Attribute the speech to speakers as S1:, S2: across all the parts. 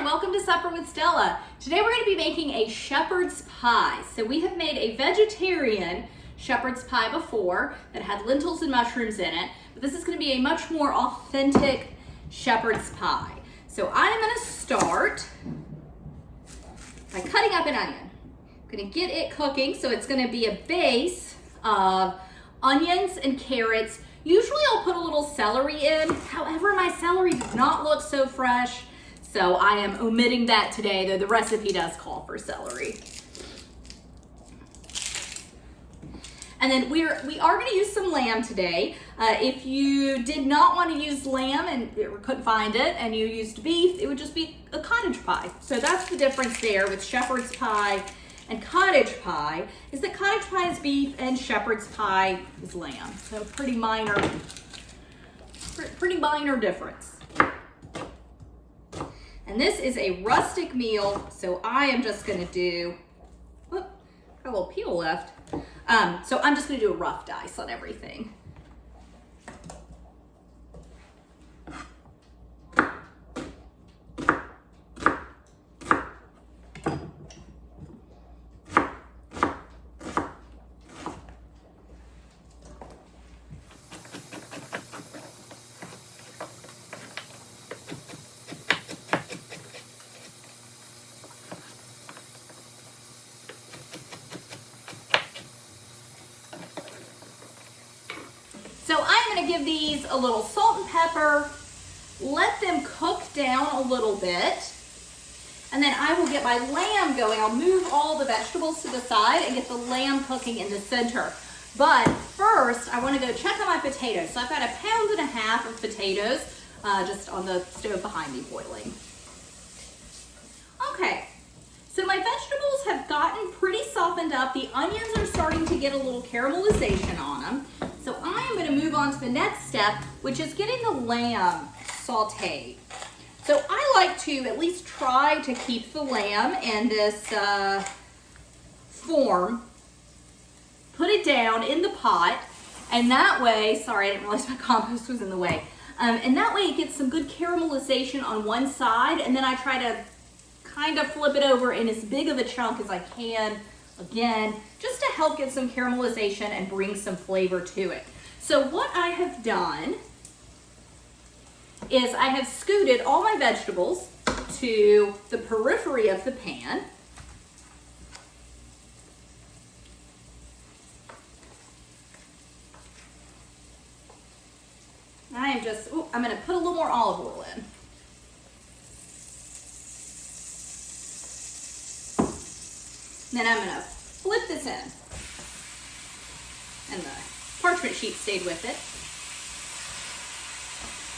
S1: welcome to Supper with Stella. Today we're going to be making a shepherd's pie. So we have made a vegetarian shepherd's pie before that had lentils and mushrooms in it, but this is going to be a much more authentic shepherd's pie. So I am going to start by cutting up an onion. I'm going to get it cooking, so it's going to be a base of onions and carrots. Usually I'll put a little celery in, however my celery does not look so fresh, so I am omitting that today, though the recipe does call for celery. And then we are going to use some lamb today. If you did not want to use lamb and couldn't find it and you used beef, it would just be a cottage pie. So that's the difference there with shepherd's pie and cottage pie, is that cottage pie is beef and shepherd's pie is lamb. So pretty minor difference. And this is a rustic meal, so I am just gonna do, got a little peel left. So I'm just gonna do a rough dice on everything. So I'm going to give these a little salt and pepper, let them cook down a little bit, and then I will get my lamb going. I'll move all the vegetables to the side and get the lamb cooking in the center. But first, I want to go check on my potatoes. So I've got 1.5 pounds of potatoes just on the stove behind me boiling. Okay, so my vegetables have gotten pretty softened up. The onions are starting to get a little caramelization on them. So I am going to move on to the next step, which is getting the lamb sauteed. So I like to at least try to keep the lamb in this form, put it down in the pot, and that way, sorry, I didn't realize my compost was in the way, and that way it gets some good caramelization on one side, and then I try to kind of flip it over in as big of a chunk as I can, again, just to help get some caramelization and bring some flavor to it. So what I have done is I have scooted all my vegetables to the periphery of the pan. I am just, I'm going to put a little more olive oil in. Then I'm going to flip this in. And the parchment sheet stayed with it.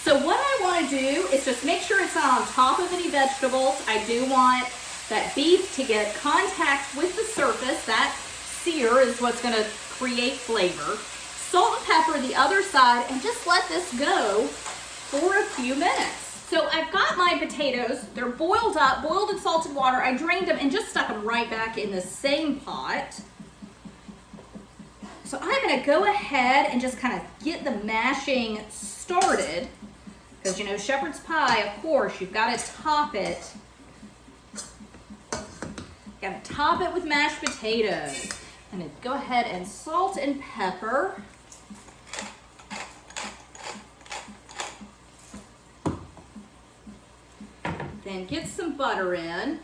S1: So what I want to do is just make sure it's not on top of any vegetables. I do want that beef to get contact with the surface. That sear is what's going to create flavor. Salt and pepper the other side, and just let this go for a few minutes. So I've got my potatoes, they're boiled up, boiled in salted water. I drained them and just stuck them right back in the same pot. So I'm gonna go ahead and just kind of get the mashing started, because you know, shepherd's pie, of course, you've gotta top it. Gotta top it with mashed potatoes. I'm gonna go ahead and salt and pepper. Then get some butter in.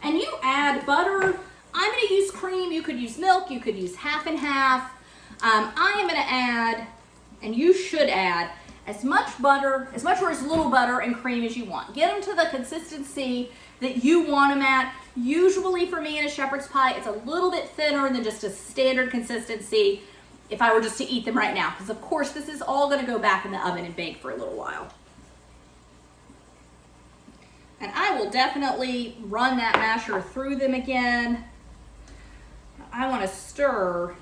S1: And you add butter. I'm going to use cream. You could use milk. You could use half and half. I am going to add, and you should add, as much butter, as much or as little butter and cream as you want. Get them to the consistency that you want them at. Usually for me in a shepherd's pie, it's a little bit thinner than just a standard consistency if I were just to eat them right now. Because of course this is all going to go back in the oven and bake for a little while. And I will definitely run that masher through them again. I want to stir,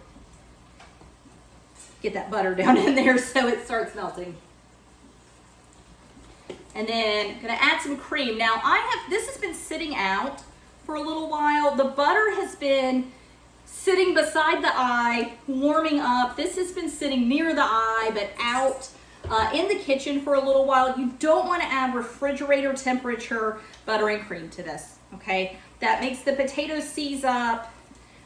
S1: get that butter down in there so it starts melting. And then I'm gonna add some cream. Now this has been sitting out for a little while. The butter has been sitting beside the eye, warming up. This has been sitting near the eye, but out. in the kitchen for a little while. You don't want to add refrigerator temperature butter and cream to this, okay? That makes the potatoes seize up.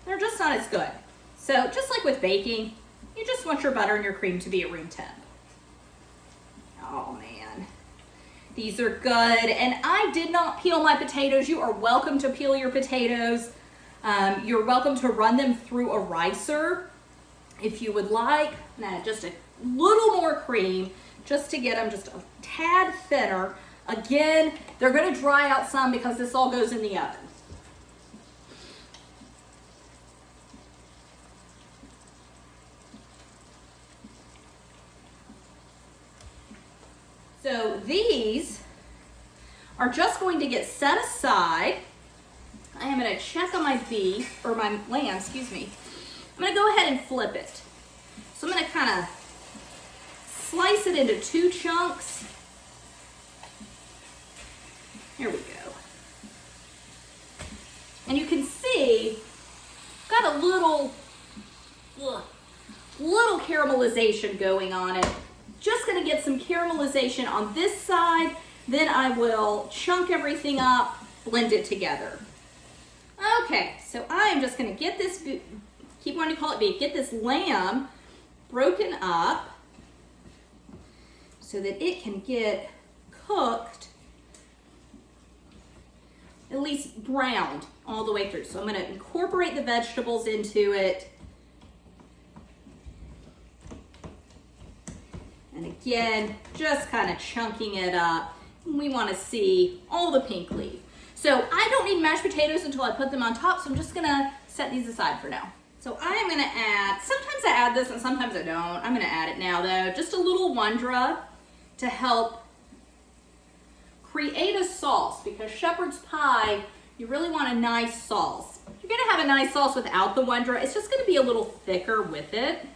S1: They're just not as good. So just like with baking, you just want your butter and your cream to be at room temp. Oh man, these are good. And I did not peel my potatoes. You are welcome to peel your potatoes. You're welcome to run them through a ricer if you would like. And add just a little more cream just to get them just a tad thinner. Again, they're going to dry out some because this all goes in the oven. So these are just going to get set aside. I am going to check on my beef, or my lamb, excuse me. I'm going to go ahead and flip it. So I'm going to kind of slice it into 2 chunks. Here we go. And you can see, got a little caramelization going on it. Just gonna get some caramelization on this side, then I will chunk everything up, blend it together. Okay, so I am just gonna get this, keep wanting to call it beef, get this lamb broken up so that it can get cooked, at least browned all the way through. So I'm gonna incorporate the vegetables into it. And again, just kind of chunking it up. We want to see all the pink leaf. So I don't need mashed potatoes until I put them on top, so I'm just gonna set these aside for now. So I'm gonna add, sometimes I add this and sometimes I don't. I'm gonna add it now though, just a little Wondra to help create a sauce, because shepherd's pie, you really want a nice sauce. You're gonna have a nice sauce without the Wondra. It's just gonna be a little thicker with it.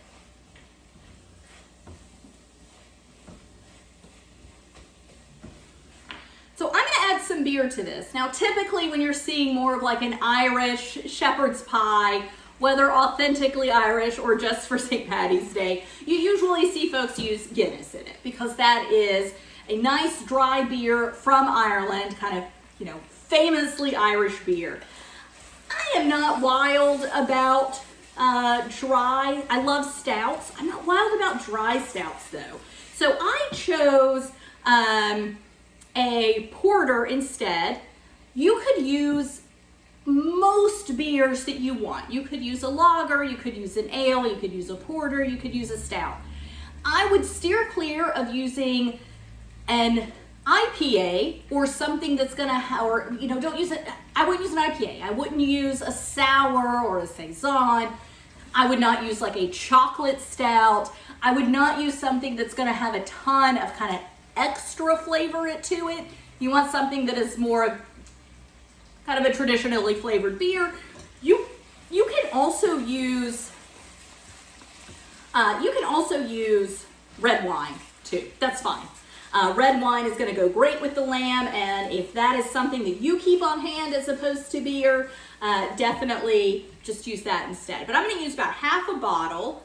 S1: So I'm gonna add some beer to this. Now, typically when you're seeing more of like an Irish shepherd's pie, whether authentically Irish or just for St. Paddy's Day, you usually see folks use Guinness in it because that is a nice dry beer from Ireland, kind of, you know, famously Irish beer. I am not wild about dry. I love stouts. I'm not wild about dry stouts though. So I chose a porter instead. You could use most beers that you want. You could use a lager, you could use an ale, you could use a porter, you could use a stout. I would steer clear of using an IPA or something that's gonna, or you know, don't use it. I wouldn't use an IPA. I wouldn't use a sour or a saison. I would not use like a chocolate stout. I would not use something that's gonna have a ton of kind of extra flavor to it. You want something that is more of kind of a traditionally flavored beer. You can also use red wine too. That's fine. Red wine is going to go great with the lamb, and if that is something that you keep on hand as opposed to beer, definitely just use that instead. But I'm going to use about half a bottle.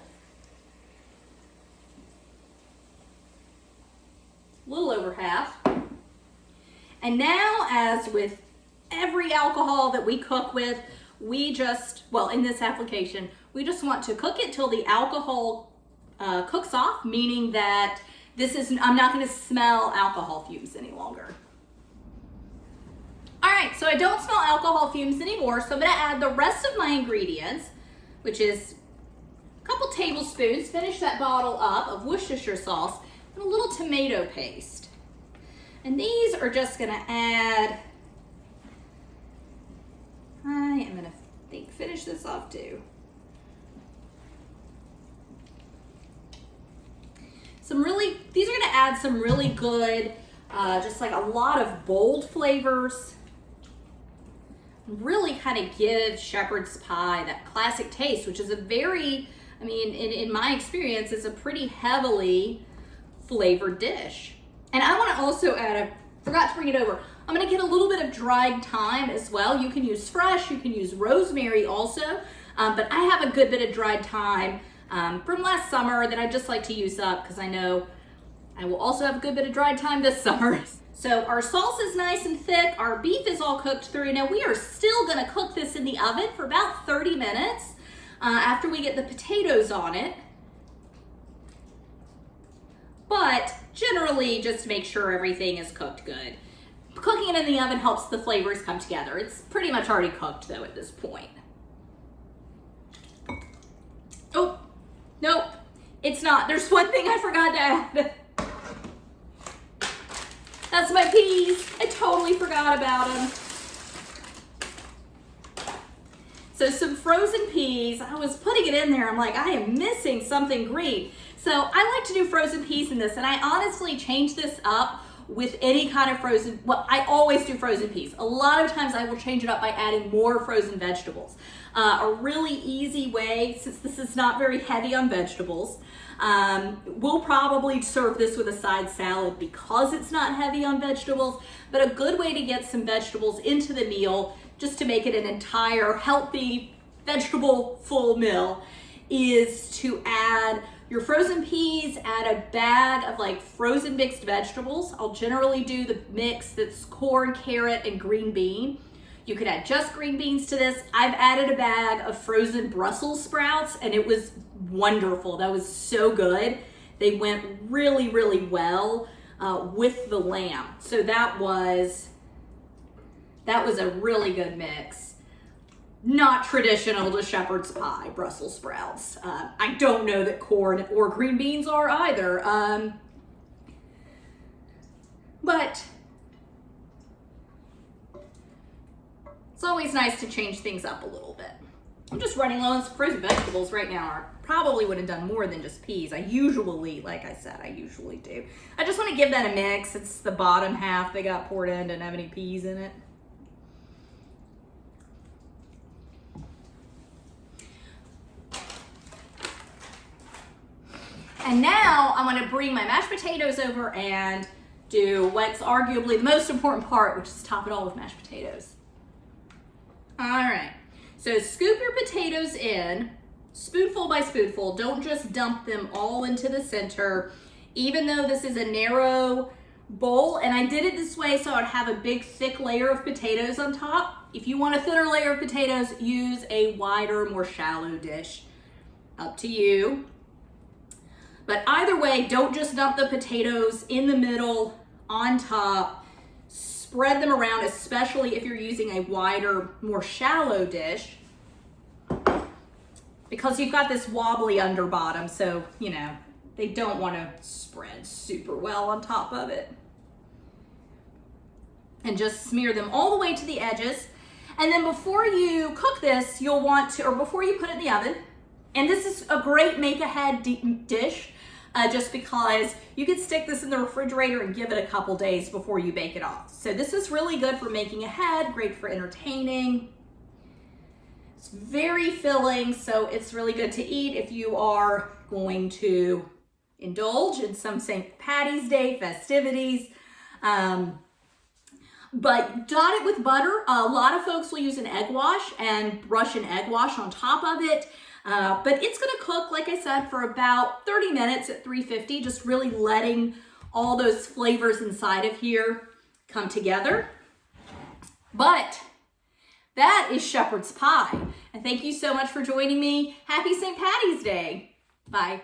S1: A little over half. And now, as with every alcohol that we cook with, we just, well, in this application, we just want to cook it till the alcohol cooks off, meaning that I'm not going to smell alcohol fumes any longer. All right, so I don't smell alcohol fumes anymore, so I'm going to add the rest of my ingredients, which is a couple tablespoons, finish that bottle up of Worcestershire sauce, and a little tomato paste. And these are just going to add, I am going to finish this off too. These are going to add some really good, just like a lot of bold flavors. Really kind of give shepherd's pie that classic taste, which is a very, I mean, in my experience, it's a pretty heavily flavored dish. And I want to also add, I forgot to bring it over, I'm going to get a little bit of dried thyme as well. You can use fresh, you can use rosemary also, but I have a good bit of dried thyme from last summer that I just like to use up because I know I will also have a good bit of dry time this summer. So our sauce is nice and thick. Our beef is all cooked through. Now we are still gonna cook this in the oven for about 30 minutes after we get the potatoes on it. But generally just make sure everything is cooked good. Cooking it in the oven helps the flavors come together. It's pretty much already cooked though at this point. Oh, nope, it's not. There's one thing I forgot to add. That's my peas. I totally forgot about them. So some frozen peas. I was putting it in there. I'm like, I am missing something green. So I like to do frozen peas in this, and I honestly change this up with any kind of frozen, well, I always do frozen peas. A lot of times I will change it up by adding more frozen vegetables. A really easy way, since this is not very heavy on vegetables, we'll probably serve this with a side salad because it's not heavy on vegetables, but a good way to get some vegetables into the meal, just to make it an entire healthy vegetable full meal, is to add your frozen peas, add a bag of like frozen mixed vegetables. I'll generally do the mix that's corn, carrot, and green bean. You could add just green beans to this. I've added a bag of frozen Brussels sprouts and it was wonderful. That was so good. They went really, really well with the lamb. So that was a really good mix. Not traditional to shepherd's pie, Brussels sprouts. I don't know that corn or green beans are either. But it's always nice to change things up a little bit. I'm just running low on some frozen vegetables right now. I probably would have done more than just peas. I usually, like I said, I usually do. I just want to give that a mix. It's the bottom half they got poured in, didn't have any peas in it. And now I'm gonna bring my mashed potatoes over and do what's arguably the most important part, which is top it all with mashed potatoes. All right, so scoop your potatoes in, spoonful by spoonful. Don't just dump them all into the center, even though this is a narrow bowl. And I did it this way so I'd have a big thick layer of potatoes on top. If you want a thinner layer of potatoes, use a wider, more shallow dish. Up to you. But either way, don't just dump the potatoes in the middle, on top. Spread them around, especially if you're using a wider, more shallow dish, because you've got this wobbly under bottom, so, you know, they don't want to spread super well on top of it. And just smear them all the way to the edges. And then before you cook this, you'll want to, or before you put it in the oven, and this is a great make-ahead dish, just because you could stick this in the refrigerator and give it a couple days before you bake it off. So this is really good for making ahead, great for entertaining. It's very filling, so it's really good to eat if you are going to indulge in some St. Patty's Day festivities. But dot it with butter. A lot of folks will use an egg wash and brush an egg wash on top of it. But it's gonna cook, like I said, for about 30 minutes at 350, just really letting all those flavors inside of here come together. But that is shepherd's pie. And thank you so much for joining me. Happy St. Patty's Day. Bye.